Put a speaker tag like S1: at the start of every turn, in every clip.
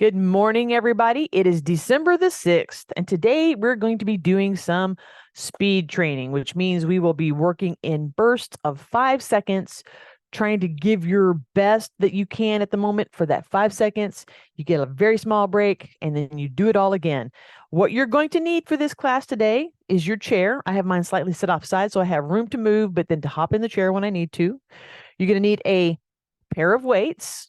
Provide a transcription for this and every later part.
S1: Good morning, everybody. It is December the 6th, and today we're going to be doing some speed training, which means we will be working in bursts of 5 seconds, trying to give your best that you can at the moment for that 5 seconds. You get a very small break, and then you do it all again. What you're going to need for this class today is your chair. I have mine slightly set offside, so I have room to move, but then to hop in the chair when I need to. You're going to need a pair of weights.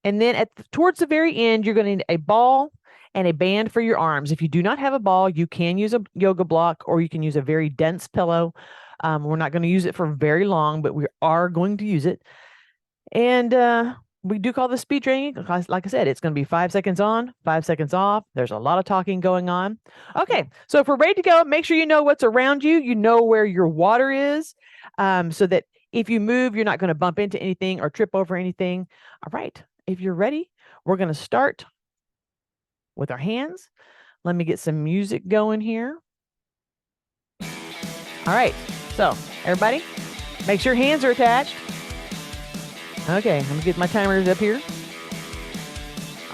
S1: And then towards the very end, you're going to need a ball and a band for your arms. If you do not have a ball, you can use a yoga block or you can use a very dense pillow. We're not going to use it for very long, but we are going to use it. And we do call this speed training because, like I said, it's going to be 5 seconds on, 5 seconds off. There's a lot of talking going on. Okay, so if we're ready to go, make sure you know what's around you. You know where your water is, so that if you move, you're not going to bump into anything or trip over anything. All right. If you're ready, we're going to start with our hands. Let me get some music going here. All right, so everybody, make sure your hands are attached. Okay, let me get my timers up here.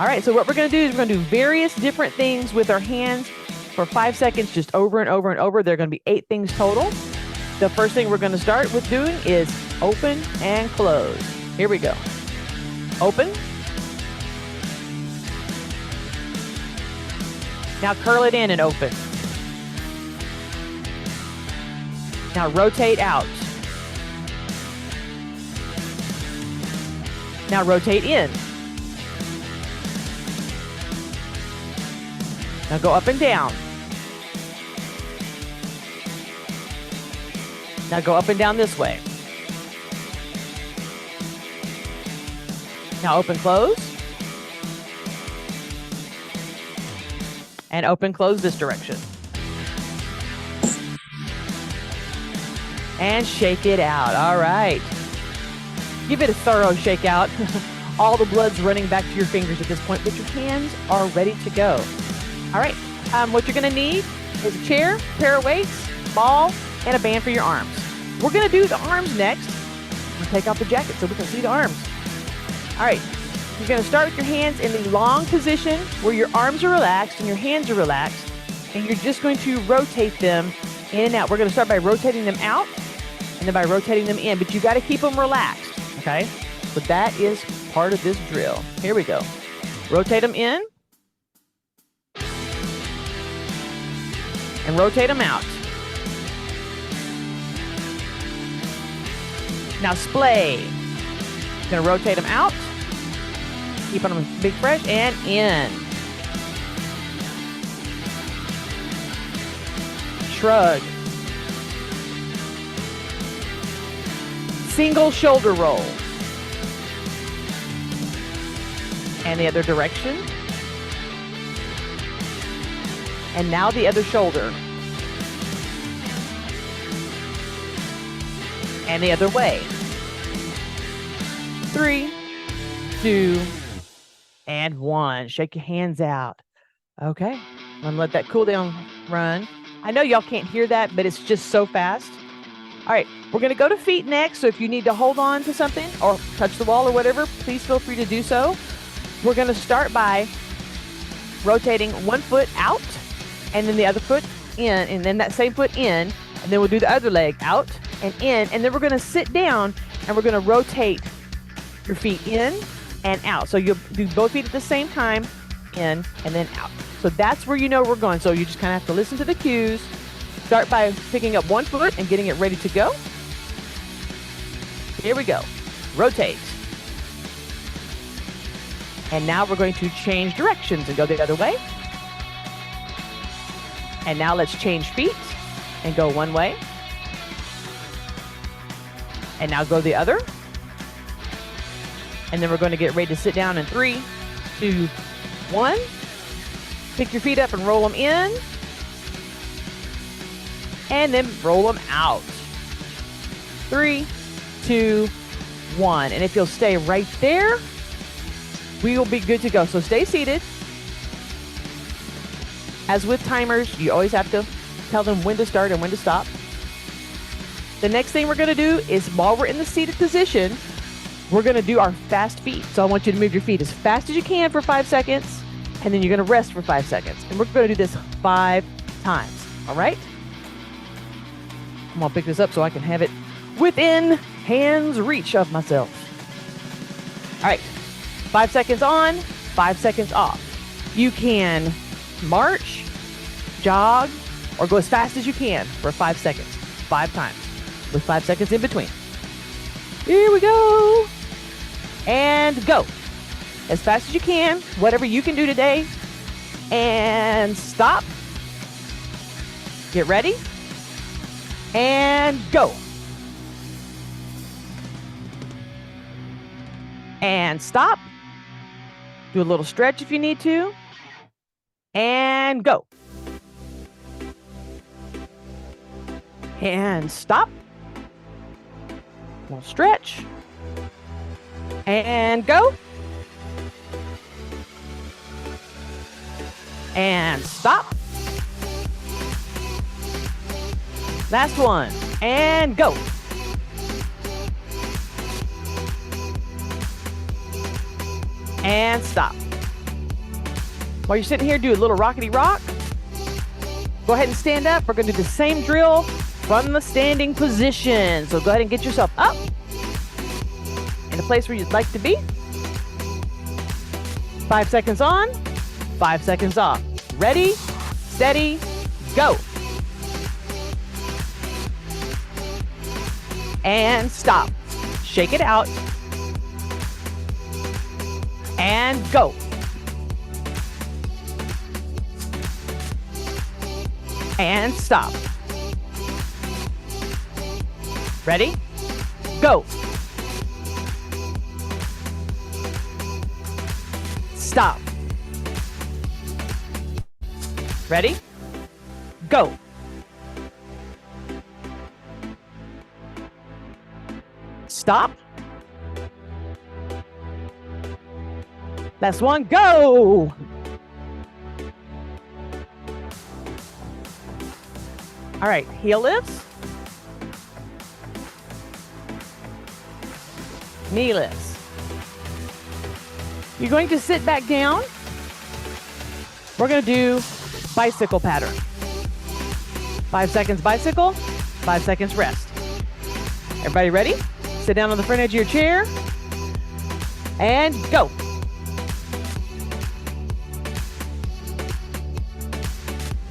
S1: All right, so what we're going to do is we're going to do various different things with our hands for 5 seconds, just over and over and over. There are going to be 8 things total. The first thing we're going to start with doing is open and close. Here we go. Open. Now curl it in and open. Now rotate out. Now rotate in. Now go up and down. Now go up and down this way. Now open, close. And open, close this direction. And shake it out. All right. Give it a thorough shake out. All the blood's running back to your fingers at this point, but your hands are ready to go. All right. What you're going to need is a chair, pair of weights, ball, and a band for your arms. We're going to do the arms next. We'll take off the jacket so we can see the arms. All right. You're going to start with your hands in the long position where your arms are relaxed and your hands are relaxed, and you're just going to rotate them in and out. We're going to start by rotating them out and then by rotating them in, but you got to keep them relaxed, okay? So that is part of this drill. Here we go. Rotate them in and rotate them out. Now splay. Going to rotate them out. Keep them big fresh and in. Shrug. Single shoulder roll. And the other direction. And now the other shoulder. And the other way. 3, 2, and 1. Shake your hands out. Okay. I'm gonna let that cool down run. I know y'all can't hear that, but it's just so fast. All right, we're gonna go to feet next. So if you need to hold on to something or touch the wall or whatever, please feel free to do so. We're gonna start by rotating one foot out and then the other foot in, and then that same foot in, and then we'll do the other leg out and in, and then we're gonna sit down and we're gonna rotate your feet in and out. So you'll do both feet at the same time, in and then out. So that's where you know we're going. So you just kind of have to listen to the cues. Start by picking up one foot and getting it ready to go. Here we go. Rotate. And now we're going to change directions and go the other way. And now let's change feet and go one way. And now go the other. And then we're going to get ready to sit down in 3, 2, 1. Pick your feet up and roll them in. And then roll them out. 3, 2, 1. And if you'll stay right there, we will be good to go. So stay seated. As with timers, you always have to tell them when to start and when to stop. The next thing we're going to do is, while we're in the seated position, we're going to do our fast feet. So I want you to move your feet as fast as you can for 5 seconds, and then you're going to rest for 5 seconds. And we're going to do this 5 times. All right? I'm going to pick this up so I can have it within hand's reach of myself. All right. 5 seconds on, 5 seconds off. You can march, jog, or go as fast as you can for 5 seconds, 5 times, with 5 seconds in between. Here we go. And go. As fast as you can, whatever you can do today. And stop. Get ready. And go. And stop. Do a little stretch if you need to. And go. And stop. Little stretch. And go. And stop. Last one. And go. And stop. While you're sitting here, do a little rockety rock. Go ahead and stand up. We're going to do the same drill from the standing position. So go ahead and get yourself up in a place where you'd like to be. 5 seconds on, 5 seconds off. Ready, steady, go. And stop. Shake it out. And go. And stop. Ready? Go. Stop. Ready? Go. Stop. Last one, go. All right, heel lifts. Knee lifts. You're going to sit back down. We're going to do bicycle pattern. 5 seconds bicycle, 5 seconds rest. Everybody ready? Sit down on the front edge of your chair and go.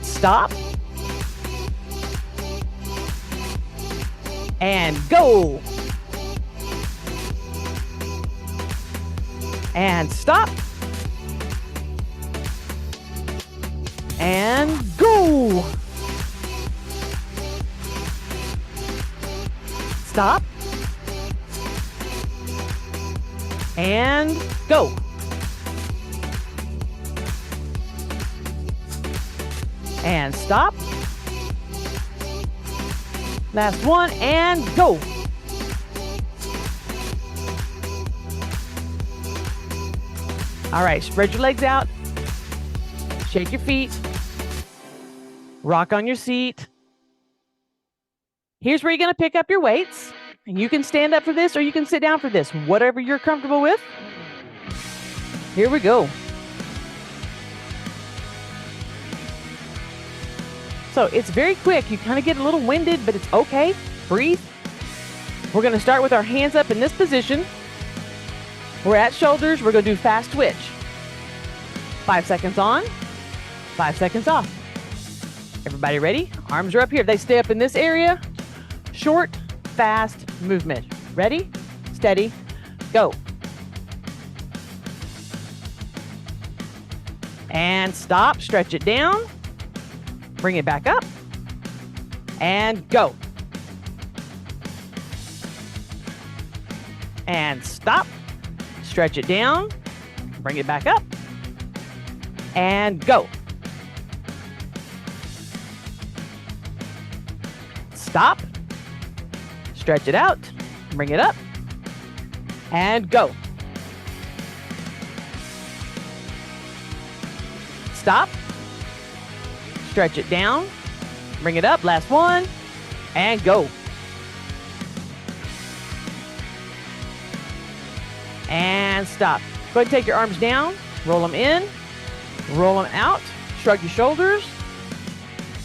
S1: Stop. And go. And stop. And go. Stop. And go. And stop. Last one, and go. All right, spread your legs out. Shake your feet. Rock on your seat. Here's where you're going to pick up your weights. And you can stand up for this or you can sit down for this, whatever you're comfortable with. Here we go. So it's very quick. You kind of get a little winded, but it's okay. Breathe. We're going to start with our hands up in this position. We're at shoulders. We're going to do fast twitch. 5 seconds on, 5 seconds off. Everybody ready? Arms are up here. They stay up in this area. Short, fast movement. Ready, steady, go. And stop. Stretch it down. Bring it back up. And go. And stop. Stretch it down. Bring it back up. And go. Stop. Stretch it out. Bring it up. And go. Stop. Stretch it down. Bring it up. Last one. And go. and stop. Go ahead and take your arms down, roll them in, roll them out, shrug your shoulders.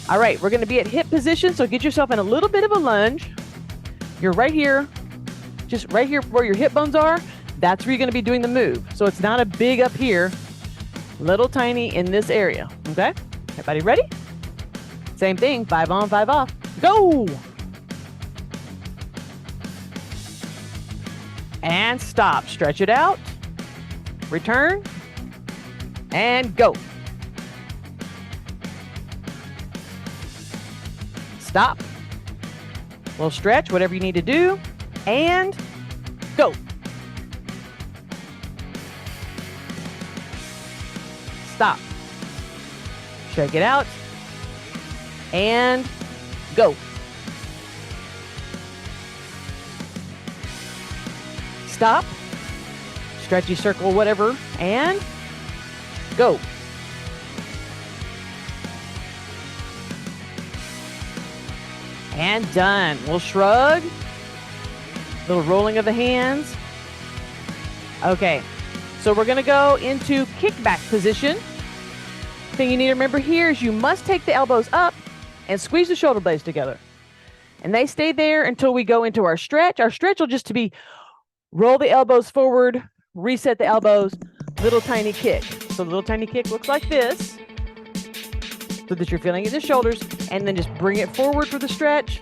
S1: All right, we're going to be at hip position, so get yourself in a little bit of a lunge. You're right here, just right here where your hip bones are. That's where you're going to be doing the move. So it's not a big up here, little tiny in this area, okay? Everybody ready? Same thing, 5 on, 5 off. Go! And stop. Stretch it out. Return. And go. Stop. Little stretch, whatever you need to do. And go. Stop. Shake it out. And go. Stop. Stretchy circle, whatever, and go. And done. We'll shrug. Little rolling of the hands. Okay, so we're gonna go into kickback position. Thing you need to remember here is you must take the elbows up and squeeze the shoulder blades together. And they stay there until we go into our stretch. Our stretch will just be roll the elbows forward, reset the elbows, little tiny kick. So the little tiny kick looks like this, so that you're feeling it in the shoulders, and then just bring it forward for the stretch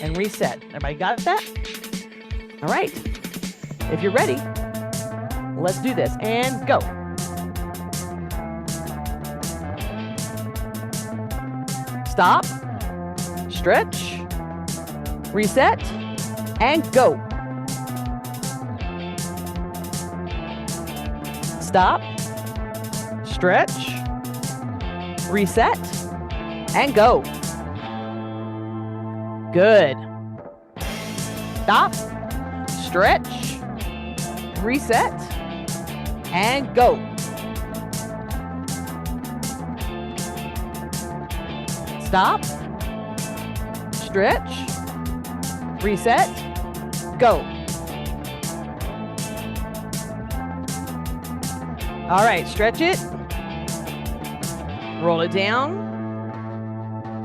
S1: and reset. Everybody got that? All right. If you're ready, let's do this and go. Stop, stretch, reset, and go. Stop, stretch, reset, and go. Good. Stop, stretch, reset, and go. Stop, stretch, reset, go. All right, stretch it. Roll it down.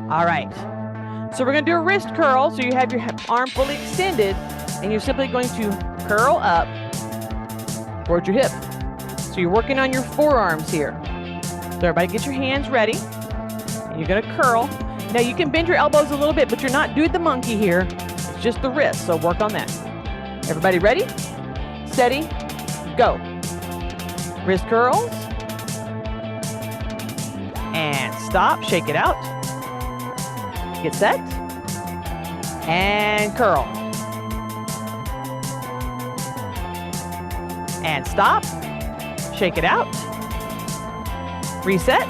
S1: All right. So we're going to do a wrist curl. So you have your arm fully extended, and you're simply going to curl up towards your hip. So you're working on your forearms here. So everybody get your hands ready. And you're going to curl. Now you can bend your elbows a little bit, but you're not doing the monkey here. It's just the wrist. So work on that. Everybody ready? Steady. Go. Wrist curls. And stop. Shake it out. Get set. And curl. And stop. Shake it out. Reset.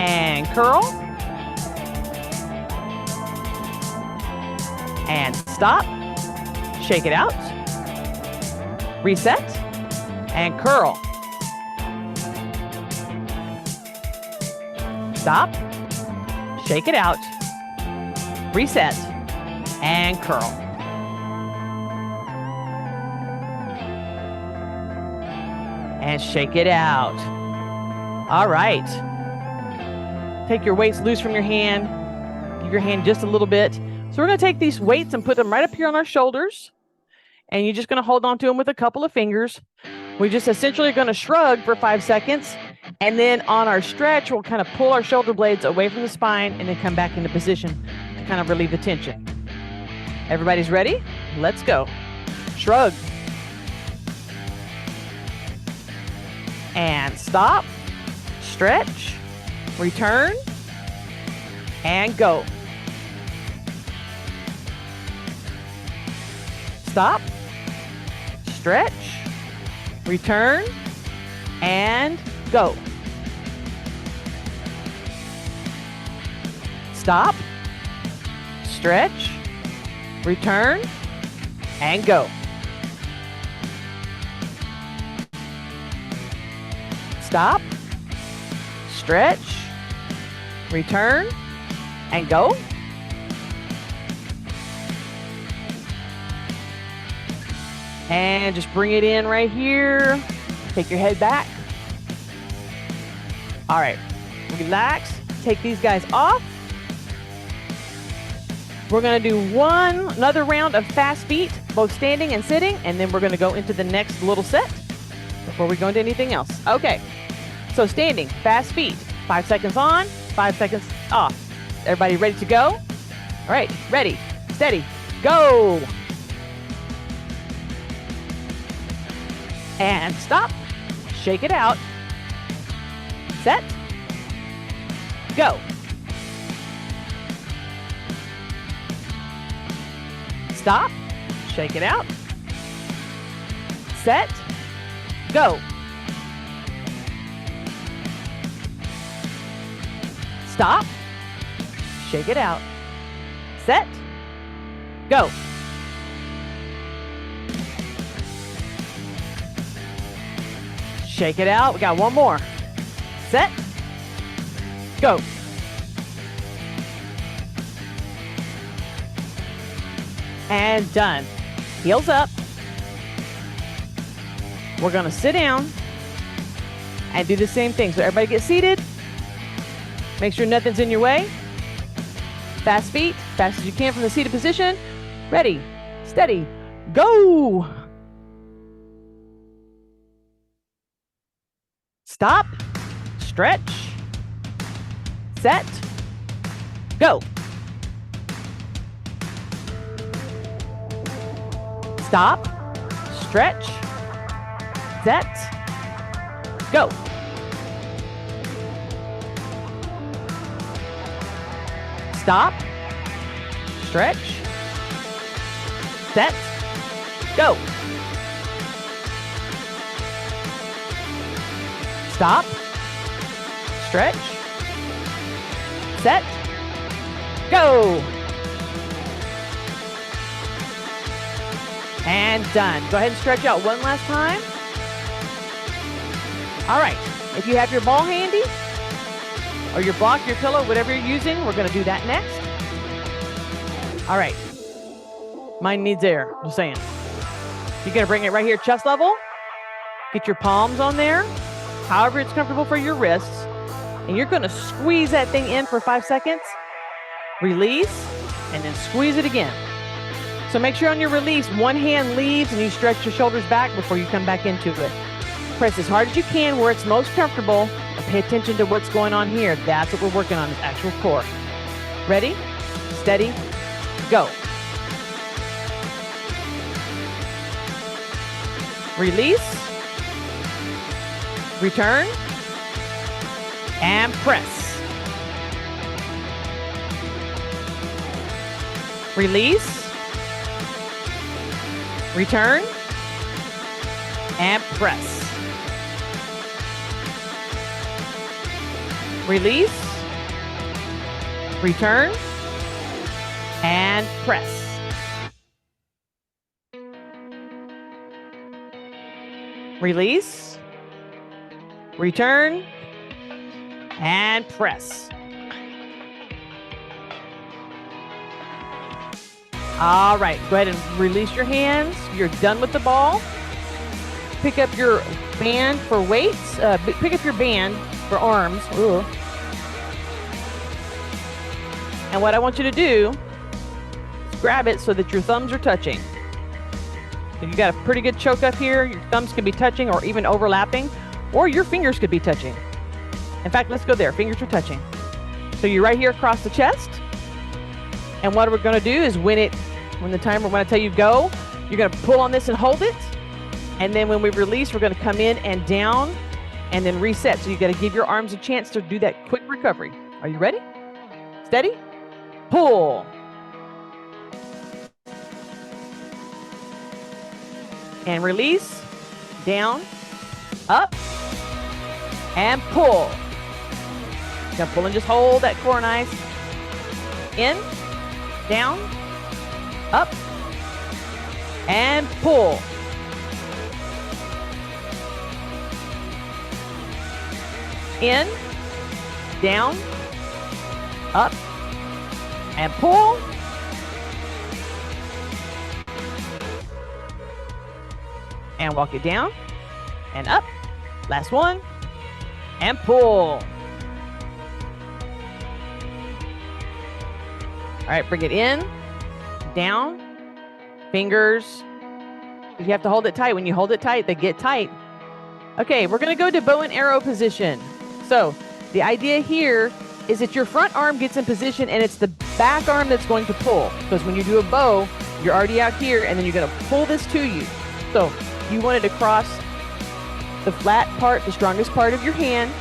S1: And curl. And stop. Shake it out. Reset. And curl. Stop, shake it out, reset, and curl. And shake it out. All right. Take your weights loose from your hand. Give your hand just a little bit. So we're going to take these weights and put them right up here on our shoulders. And you're just going to hold on to them with a couple of fingers. We just essentially are going to shrug for 5 seconds. And then on our stretch, we'll kind of pull our shoulder blades away from the spine and then come back into position to kind of relieve the tension. Everybody's ready? Let's go. Shrug. And stop. Stretch. Return. And go. Stop. Stretch. Return. And go. Stop, stretch, return, and go. Stop, stretch, return, and go. And just bring it in right here. Take your head back. All right, relax. Take these guys off. We're gonna do another round of fast feet, both standing and sitting, and then we're gonna go into the next little set before we go into anything else. Okay, so standing, fast feet, 5 seconds on, 5 seconds off. Everybody ready to go? All right, ready, steady, go. And stop, shake it out, set, go. Stop, shake it out, set, go. Stop, shake it out, set, go. Shake it out, we got one more. Set, go. And done. Heels up. We're gonna sit down and do the same thing. So everybody get seated. Make sure nothing's in your way. Fast feet, fast as you can from the seated position. Ready, steady, go. Stop, stretch, set, go. Stop, stretch, set, go. Stop, stretch, set, go. Stop, stretch, set, go. And done. Go ahead and stretch out one last time. All right, if you have your ball handy, or your block, your pillow, whatever you're using, we're gonna do that next. All right, mine needs air, just saying. You're gonna bring it right here, chest level. Get your palms on there, however it's comfortable for your wrists. And you're gonna squeeze that thing in for 5 seconds, release, and then squeeze it again. So make sure on your release, one hand leaves and you stretch your shoulders back before you come back into it. Press as hard as you can where it's most comfortable and pay attention to what's going on here. That's what we're working on, is actual core. Ready, steady, go. Release, return, and press. Release, return, and press. Release, return, and press. Release, return, and press. All right, go ahead and release your hands. You're done with the ball. Pick up your band for weights. Pick up your band for arms. Ooh. And what I want you to do is grab it so that your thumbs are touching. If you got a pretty good choke up here, your thumbs could be touching or even overlapping, or your fingers could be touching. In fact, let's go there. Fingers are touching. So you're right here across the chest. And what we're going to do is when I tell you go, you're going to pull on this and hold it. And then when we release, we're going to come in and down and then reset. So you got to give your arms a chance to do that quick recovery. Are you ready? Steady, pull. And release, down, up, and pull. Now pull and just hold that core nice. In, down, up, and pull. In, down, up, and pull. and walk it down and up. Last one, and pull. All right, bring it in, down, fingers. You have to hold it tight. When you hold it tight, they get tight. Okay, we're going to go to bow and arrow position. So the idea here is that your front arm gets in position and it's the back arm that's going to pull. Because when you do a bow, you're already out here and then you're going to pull this to you. So you want it to cross the flat part, the strongest part of your hand.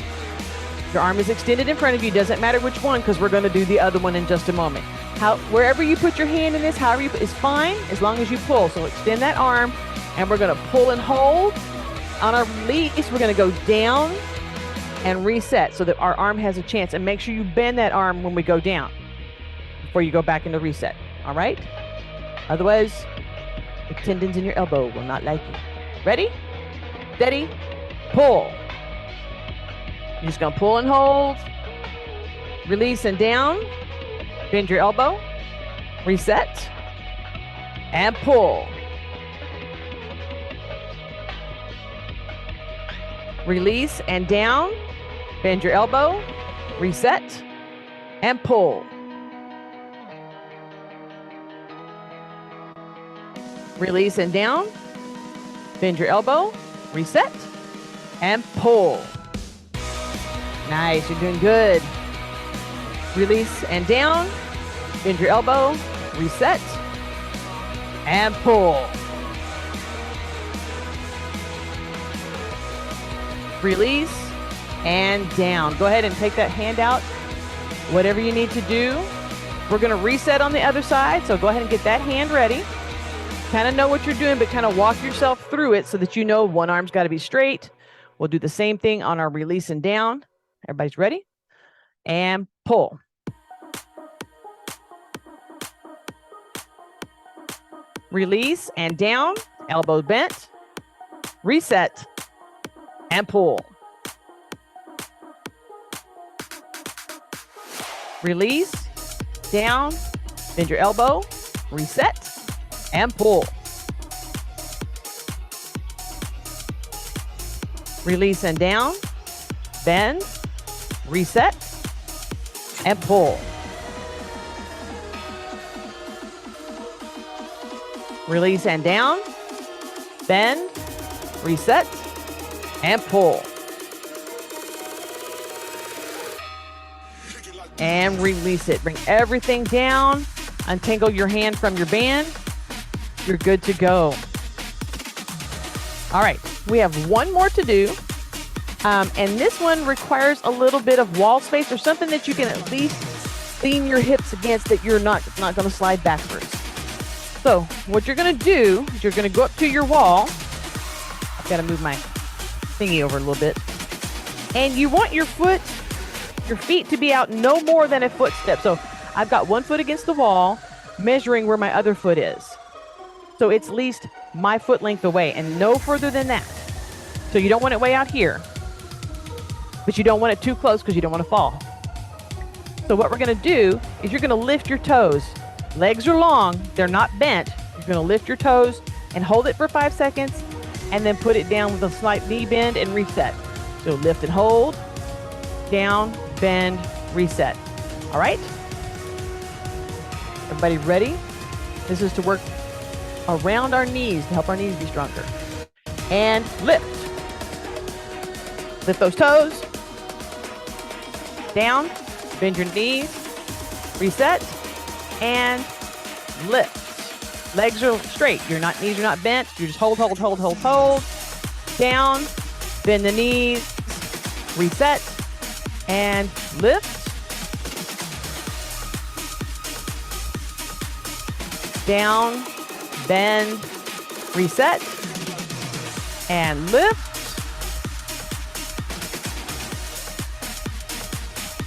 S1: Your arm is extended in front of you. Doesn't matter which one, because we're going to do the other one in just a moment. Wherever you put your hand in this, however you is fine, as long as you pull. So extend that arm, and we're going to pull and hold. On our release, we're going to go down and reset so that our arm has a chance. And make sure you bend that arm when we go down before you go back into reset. All right? Otherwise, the tendons in your elbow will not like you. Ready? Steady, pull. You're just going to pull and hold. Release and down. Bend your elbow, reset, and pull. Release and down, bend your elbow, reset, and pull. Release and down, bend your elbow, reset, and pull. Nice, you're doing good. Release and down, bend your elbow, reset, and pull. Release and down. Go ahead and take that hand out, whatever you need to do. We're going to reset on the other side, so go ahead and get that hand ready. Kind of know what you're doing, but kind of walk yourself through it so that you know one arm's got to be straight. We'll do the same thing on our release and down. Everybody's ready? And pull. Release and down, elbow bent, reset, and pull. Release, down, bend your elbow, reset, and pull. Release and down, bend, reset, and pull. Release and down, bend, reset, and pull. And release it. Bring everything down. Untangle your hand from your band. You're good to go. All right, we have one more to do. And this one requires a little bit of wall space or something that you can at least lean your hips against that you're not going to slide backwards. So what you're going to do is you're going to go up to your wall. I've got to move my thingy over a little bit. And you want your feet to be out no more than a footstep. So I've got one foot against the wall, measuring where my other foot is. So it's at least my foot length away and no further than that. So you don't want it way out here, but you don't want it too close because you don't want to fall. So what we're going to do is you're going to lift your toes. Legs are long, they're not bent. You're going to lift your toes and hold it for 5 seconds and then put it down with a slight knee bend and reset. So lift and hold, down, bend, reset. All right? Everybody ready? This is to work around our knees to help our knees be stronger. And lift. Lift those toes. Down, bend your knees, reset, and lift. Legs are straight. Knees are not bent. You just hold. Down, bend the knees, reset, and lift. Down, bend, reset, and lift.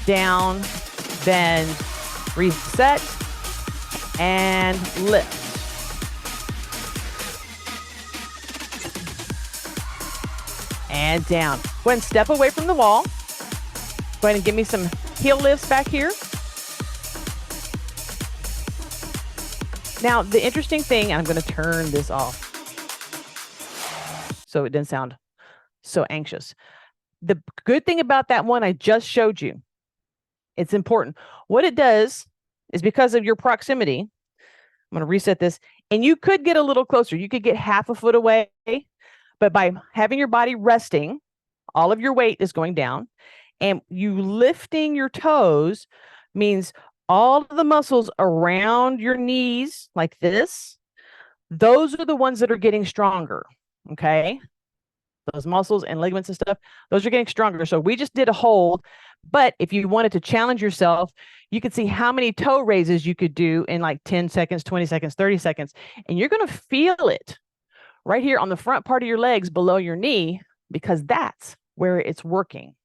S1: Down, bend, reset, and lift. And down. Go ahead and step away from the wall. Go ahead and give me some heel lifts back here. Now, the interesting thing, and I'm going to turn this off. so it didn't sound so anxious. The good thing about that one I just showed you, it's important. What it does is because of your proximity, I'm going to reset this, and you could get a little closer. You could get half a foot away, but by having your body resting, all of your weight is going down, and you lifting your toes means all of the muscles around your knees, like this, those are the ones that are getting stronger. Okay. Those muscles and ligaments and stuff, those are getting stronger. So we just did a hold. But if you wanted to challenge yourself, you could see how many toe raises you could do in like 10 seconds, 20 seconds, 30 seconds. And you're going to feel it right here on the front part of your legs below your knee, because that's where it's working.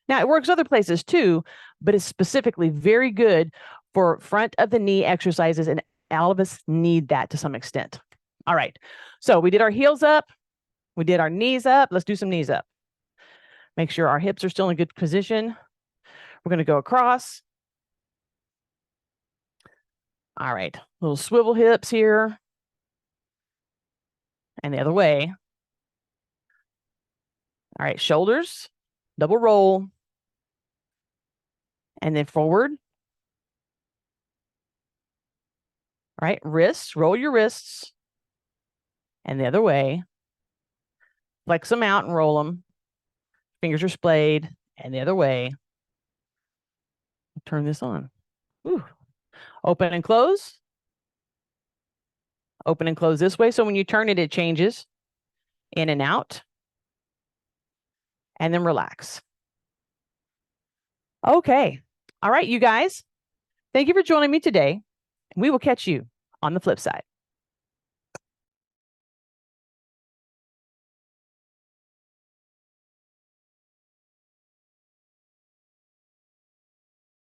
S1: Now, it works other places too, but it's specifically very good for front of the knee exercises. And all of us need that to some extent. All right. So we did our heels up. We did our knees up. Let's do some knees up. Make sure our hips are still in good position. We're going to go across. All right. Little swivel hips here. And the other way. All right. Shoulders, double roll. And then forward. All right. Wrists, roll your wrists. And the other way. Flex them out and roll them. Fingers are splayed. And the other way. Turn this on. Ooh. Open and close. Open and close this way. So when you turn it, it changes in and out. And then relax. Okay. All right, you guys. Thank you for joining me today. We will catch you on the flip side.